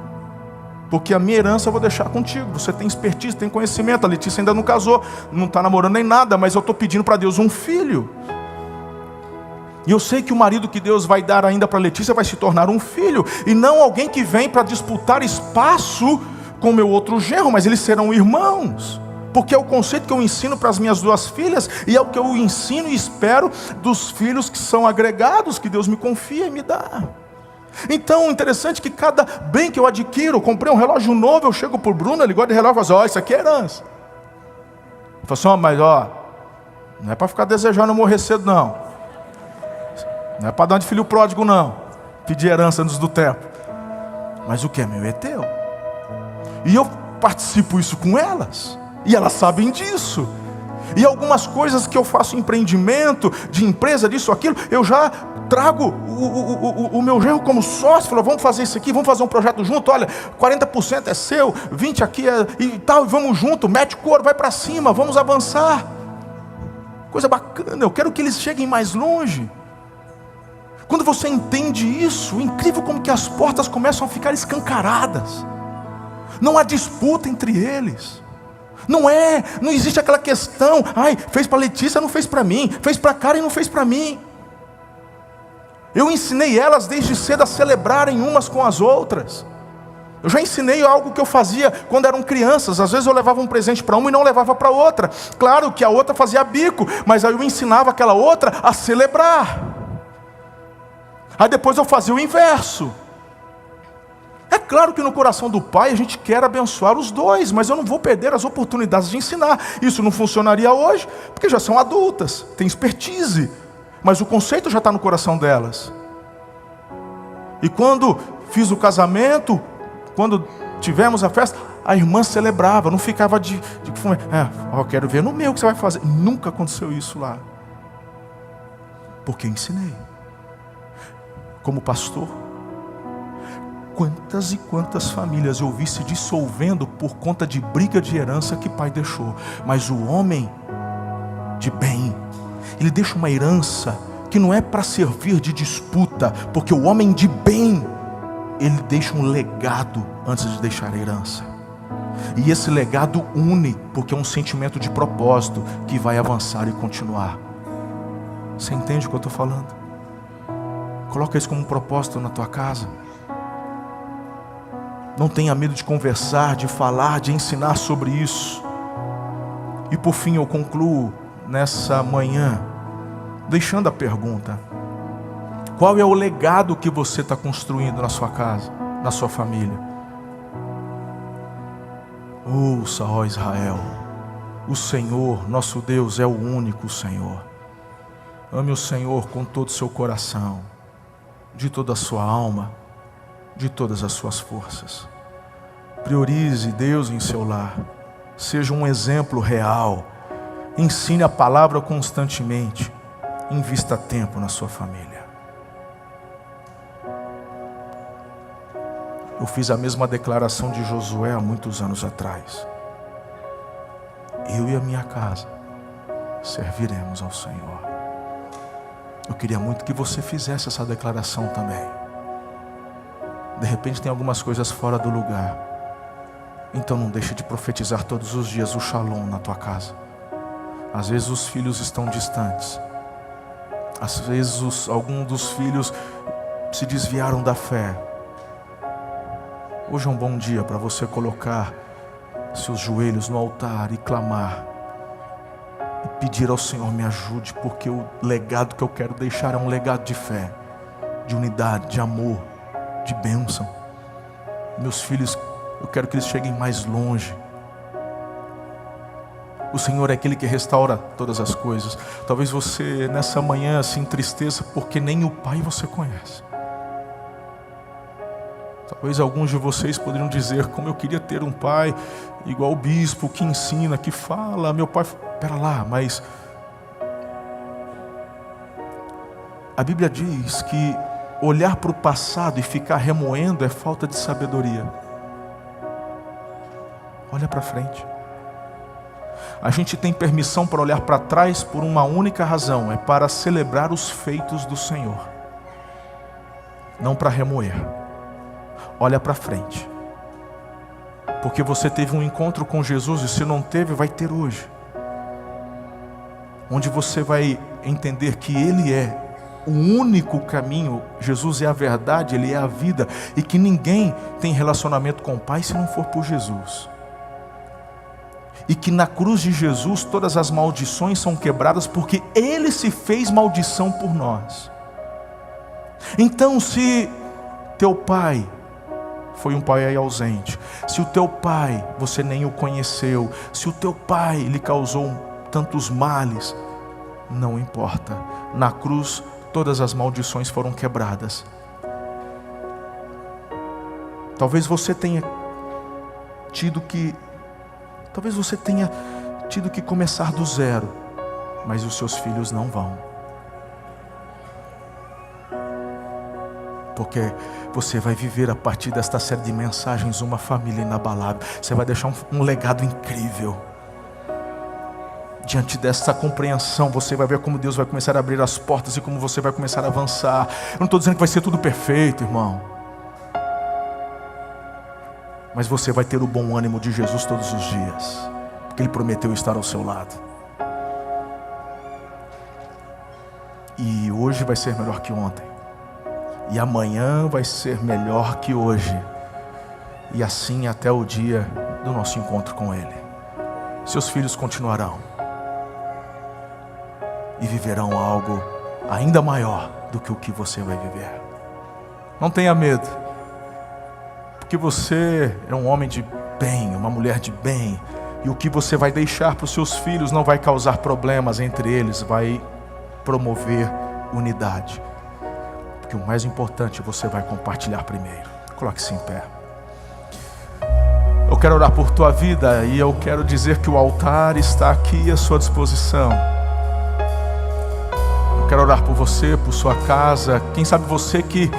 Porque a minha herança eu vou deixar contigo. Você tem expertise, tem conhecimento. A Letícia ainda não casou, não está namorando nem nada, mas eu estou pedindo para Deus um filho. E eu sei que o marido que Deus vai dar ainda para Letícia vai se tornar um filho, e não alguém que vem para disputar espaço com meu outro genro, mas eles serão irmãos. Porque é o conceito que eu ensino para as minhas duas filhas, e é o que eu ensino e espero dos filhos que são agregados, que Deus me confia e me dá. Então, interessante que cada bem que eu adquiro, eu comprei um relógio novo, eu chego por Bruno, ele gosta de relógio, e falo assim, isso aqui é herança. Eu falo assim, mas não é para ficar desejando morrer cedo não. Não é para dar de filho pródigo não, pedir herança antes do tempo. Mas o que é meu é teu. E eu participo isso com elas, e elas sabem disso. E algumas coisas que eu faço empreendimento, de empresa, disso, aquilo, eu já trago o meu genro como sócio, falo, vamos fazer isso aqui, vamos fazer um projeto junto, olha, 40% é seu, 20% aqui e tal, vamos junto, mete o couro, vai para cima, vamos avançar. Coisa bacana, eu quero que eles cheguem mais longe. Quando você entende isso, é incrível como que as portas começam a ficar escancaradas. Não há disputa entre eles. Não existe aquela questão, fez para Letícia, não fez para mim, fez para Karen, não fez para mim. Eu ensinei elas desde cedo a celebrarem umas com as outras. Eu já ensinei algo que eu fazia quando eram crianças. Às vezes eu levava um presente para uma e não levava para outra. Claro que a outra fazia bico, mas aí eu ensinava aquela outra a celebrar. Aí depois eu fazia o inverso. É claro que no coração do pai a gente quer abençoar os dois, mas eu não vou perder as oportunidades de ensinar. Isso não funcionaria hoje, porque já são adultas, têm expertise, mas o conceito já está no coração delas. E quando fiz o casamento, quando tivemos a festa, a irmã celebrava, não ficava quero ver no meu o que você vai fazer. Nunca aconteceu isso lá, porque eu ensinei. Como pastor, quantas e quantas famílias eu vi se dissolvendo por conta de briga de herança que pai deixou. Mas o homem de bem, ele deixa uma herança que não é para servir de disputa, porque o homem de bem, ele deixa um legado antes de deixar a herança. E esse legado une, porque é um sentimento de propósito que vai avançar e continuar. Você entende o que eu estou falando? Coloca isso como um propósito na tua casa. Não tenha medo de conversar, de falar, de ensinar sobre isso. E por fim eu concluo nessa manhã deixando a pergunta: qual é o legado que você está construindo na sua casa, na sua família? Ouça, ó Israel, o Senhor, nosso Deus, é o único Senhor. Ame o Senhor com todo o seu coração, de toda a sua alma, de todas as suas forças. Priorize Deus em seu lar. Seja um exemplo real. Ensine a palavra constantemente. Invista tempo na sua família. Eu fiz a mesma declaração de Josué há muitos anos atrás. Eu e a minha casa serviremos ao Senhor. Eu queria muito que você fizesse essa declaração também. De repente tem algumas coisas fora do lugar. Então não deixe de profetizar todos os dias o shalom na tua casa. Às vezes os filhos estão distantes. Às vezes alguns dos filhos se desviaram da fé. Hoje é um bom dia para você colocar seus joelhos no altar e clamar. E pedir ao Senhor, me ajude, porque o legado que eu quero deixar é um legado de fé, de unidade, de amor, de bênção. Meus filhos, eu quero que eles cheguem mais longe. O Senhor é aquele que restaura todas as coisas. Talvez você nessa manhã se entristeça porque nem o Pai você conhece. Talvez alguns de vocês poderiam dizer: como eu queria ter um pai igual o bispo, que ensina, que fala. Meu pai, espera lá, mas a Bíblia diz que olhar para o passado e ficar remoendo é falta de sabedoria. Olha para frente. A gente tem permissão para olhar para trás por uma única razão: é para celebrar os feitos do Senhor, não para remoer. Olha para frente, porque você teve um encontro com Jesus, e se não teve, vai ter hoje, onde você vai entender que Ele é o único caminho, Jesus é a verdade, Ele é a vida, e que ninguém tem relacionamento com o Pai se não for por Jesus. E que na cruz de Jesus todas as maldições são quebradas, porque Ele se fez maldição por nós. Então, se teu pai foi um pai ausente, se o teu pai você nem o conheceu, se o teu pai lhe causou tantos males, não importa, na cruz todas as maldições foram quebradas. Talvez você tenha tido que começar do zero, mas os seus filhos não vão. Porque você vai viver a partir desta série de mensagens uma família inabalável. Você vai deixar um legado incrível. Diante dessa compreensão, você vai ver como Deus vai começar a abrir as portas e como você vai começar a avançar. Eu não estou dizendo que vai ser tudo perfeito, irmão, mas você vai ter o bom ânimo de Jesus todos os dias, porque Ele prometeu estar ao seu lado. E hoje vai ser melhor que ontem, e amanhã vai ser melhor que hoje, e assim até o dia do nosso encontro com Ele. Seus filhos continuarão e viverão algo ainda maior do que o que você vai viver. Não tenha medo, porque você é um homem de bem, uma mulher de bem, e o que você vai deixar para os seus filhos não vai causar problemas entre eles, vai promover unidade, porque o mais importante você vai compartilhar primeiro. Coloque-se em pé. Eu quero orar por tua vida, e eu quero dizer que o altar está aqui à sua disposição. Quero orar por você, por sua casa. Quem sabe você que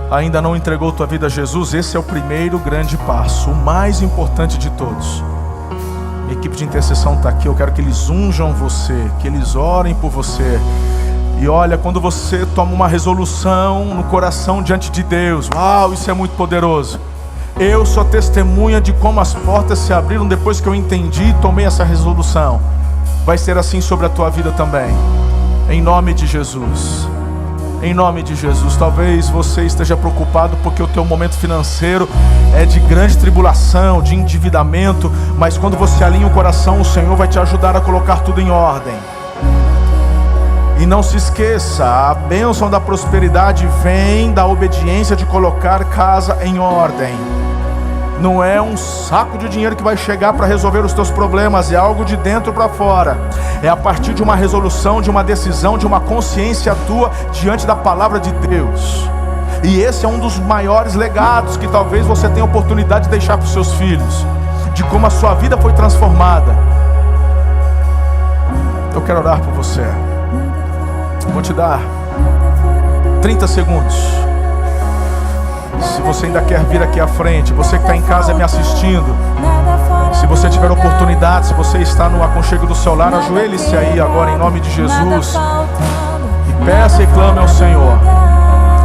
ainda não entregou tua vida a Jesus, esse é o primeiro grande passo, o mais importante de todos. A equipe de intercessão está aqui, eu quero que eles unjam você, que eles orem por você. E olha, quando você toma uma resolução no coração diante de Deus, uau, isso é muito poderoso. Eu sou testemunha de como as portas se abriram depois que eu entendi e tomei essa resolução. Vai ser assim sobre a tua vida também. Em nome de Jesus, em nome de Jesus. Talvez você esteja preocupado porque o teu momento financeiro é de grande tribulação, de endividamento, mas quando você alinha o coração, o Senhor vai te ajudar a colocar tudo em ordem. E não se esqueça, a bênção da prosperidade vem da obediência de colocar casa em ordem. Não é um saco de dinheiro que vai chegar para resolver os teus problemas, é algo de dentro para fora. É a partir de uma resolução, de uma decisão, de uma consciência tua diante da palavra de Deus. E esse é um dos maiores legados que talvez você tenha oportunidade de deixar para os seus filhos, de como a sua vida foi transformada. Eu quero orar por você. Vou te dar 30 segundos. Se você ainda quer vir aqui à frente, você que está em casa me assistindo, se você tiver oportunidade, se você está no aconchego do seu lar, ajoelhe-se aí agora em nome de Jesus e peça e clame ao Senhor.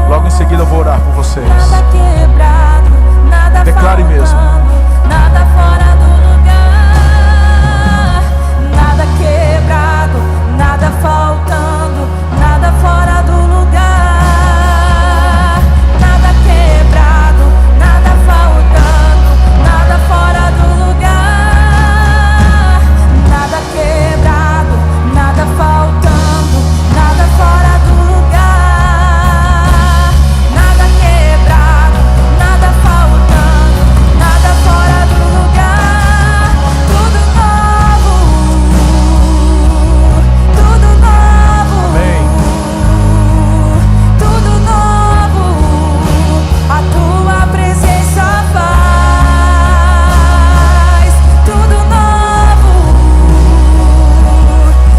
Logo em seguida eu vou orar por vocês. Declare mesmo. Nada fora do lugar, nada quebrado, nada faltando, nada fora do lugar. Nada quebrado, nada faltando, nada fora do lugar. Nada quebrado, nada faltando, nada fora do lugar. Nada quebrado, nada faltando, nada fora do lugar. Tudo novo, tudo novo. Amém. Tudo novo, a tua presença faz. Tudo novo,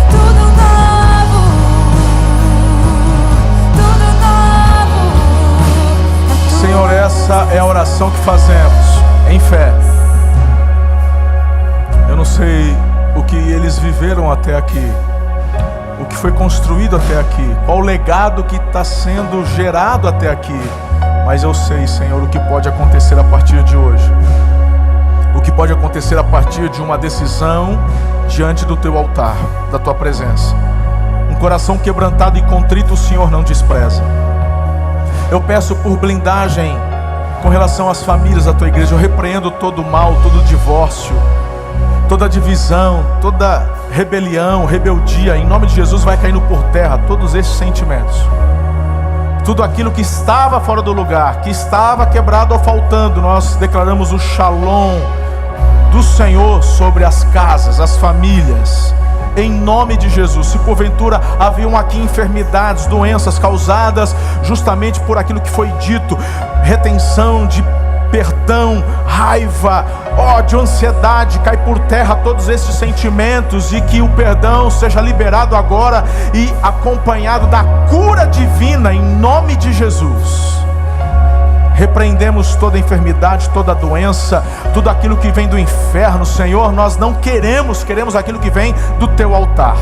tudo novo, tudo novo. Senhor, essa é a oração que fazemos em fé. Eu não sei o que eles viveram até aqui, o que foi construído até aqui, qual o legado que está sendo gerado até aqui. Mas eu sei, Senhor, o que pode acontecer a partir de hoje, o que pode acontecer a partir de uma decisão diante do teu altar, da tua presença. Um coração quebrantado e contrito o Senhor não despreza. Eu peço por blindagem com relação às famílias da tua igreja. Eu repreendo todo mal, todo divórcio, toda divisão, toda rebelião, rebeldia. Em nome de Jesus vai caindo por terra todos esses sentimentos. Tudo aquilo que estava fora do lugar, que estava quebrado ou faltando, nós declaramos o shalom do Senhor sobre as casas, as famílias, em nome de Jesus. Se porventura haviam aqui enfermidades, doenças causadas justamente por aquilo que foi dito, retenção de perdão, raiva, ódio, ansiedade, cai por terra todos esses sentimentos, e que o perdão seja liberado agora e acompanhado da cura divina em nome de Jesus. Repreendemos toda enfermidade, toda doença, tudo aquilo que vem do inferno. Senhor, nós não queremos aquilo que vem do teu altar.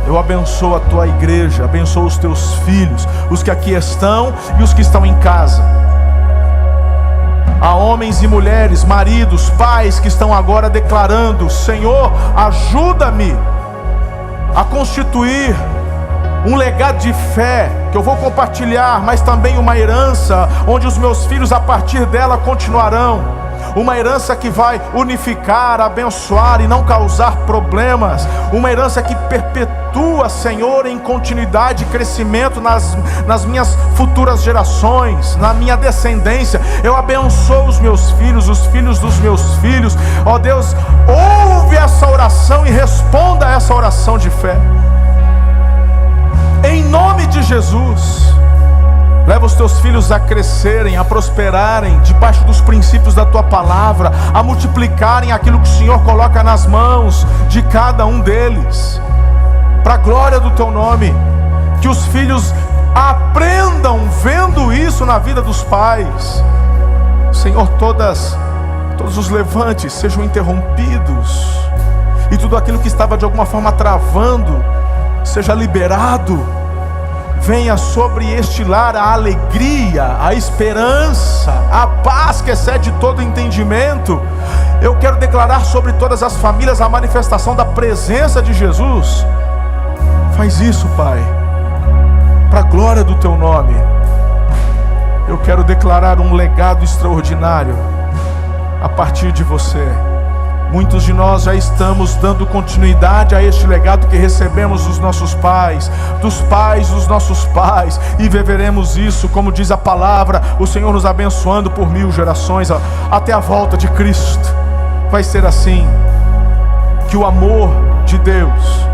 Eu abençoo a tua igreja, abençoo os teus filhos, os que aqui estão e os que estão em casa. Há homens e mulheres, maridos, pais que estão agora declarando: Senhor, ajuda-me a constituir um legado de fé que eu vou compartilhar, mas também uma herança onde os meus filhos a partir dela continuarão. Uma herança que vai unificar, abençoar e não causar problemas. Uma herança que perpetua, Senhor, em continuidade e crescimento nas minhas futuras gerações, na minha descendência. Eu abençoo os meus filhos, os filhos dos meus filhos. Ó Deus, ouve essa oração e responda a essa oração de fé. Em nome de Jesus. Leva os teus filhos a crescerem, a prosperarem debaixo dos princípios da tua palavra, a multiplicarem aquilo que o Senhor coloca nas mãos de cada um deles, para a glória do teu nome. Que os filhos aprendam vendo isso na vida dos pais. Senhor, todos os levantes sejam interrompidos, e tudo aquilo que estava de alguma forma travando seja liberado. Venha sobre este lar a alegria, a esperança, a paz que excede todo entendimento. Eu quero declarar sobre todas as famílias a manifestação da presença de Jesus. Faz isso, Pai, para a glória do teu nome. Eu quero declarar um legado extraordinário a partir de você. Muitos de nós já estamos dando continuidade a este legado que recebemos dos nossos pais, dos pais dos nossos pais, e viveremos isso, como diz a palavra, o Senhor nos abençoando por 1000 gerações, até a volta de Cristo. Vai ser assim. Que o amor de Deus,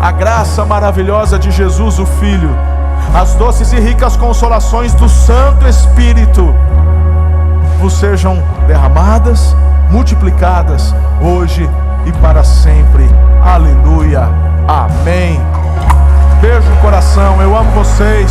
a graça maravilhosa de Jesus, o Filho, as doces e ricas consolações do Santo Espírito vos sejam derramadas, multiplicadas hoje e para sempre. Aleluia. Amém. Beijo no coração. Eu amo vocês.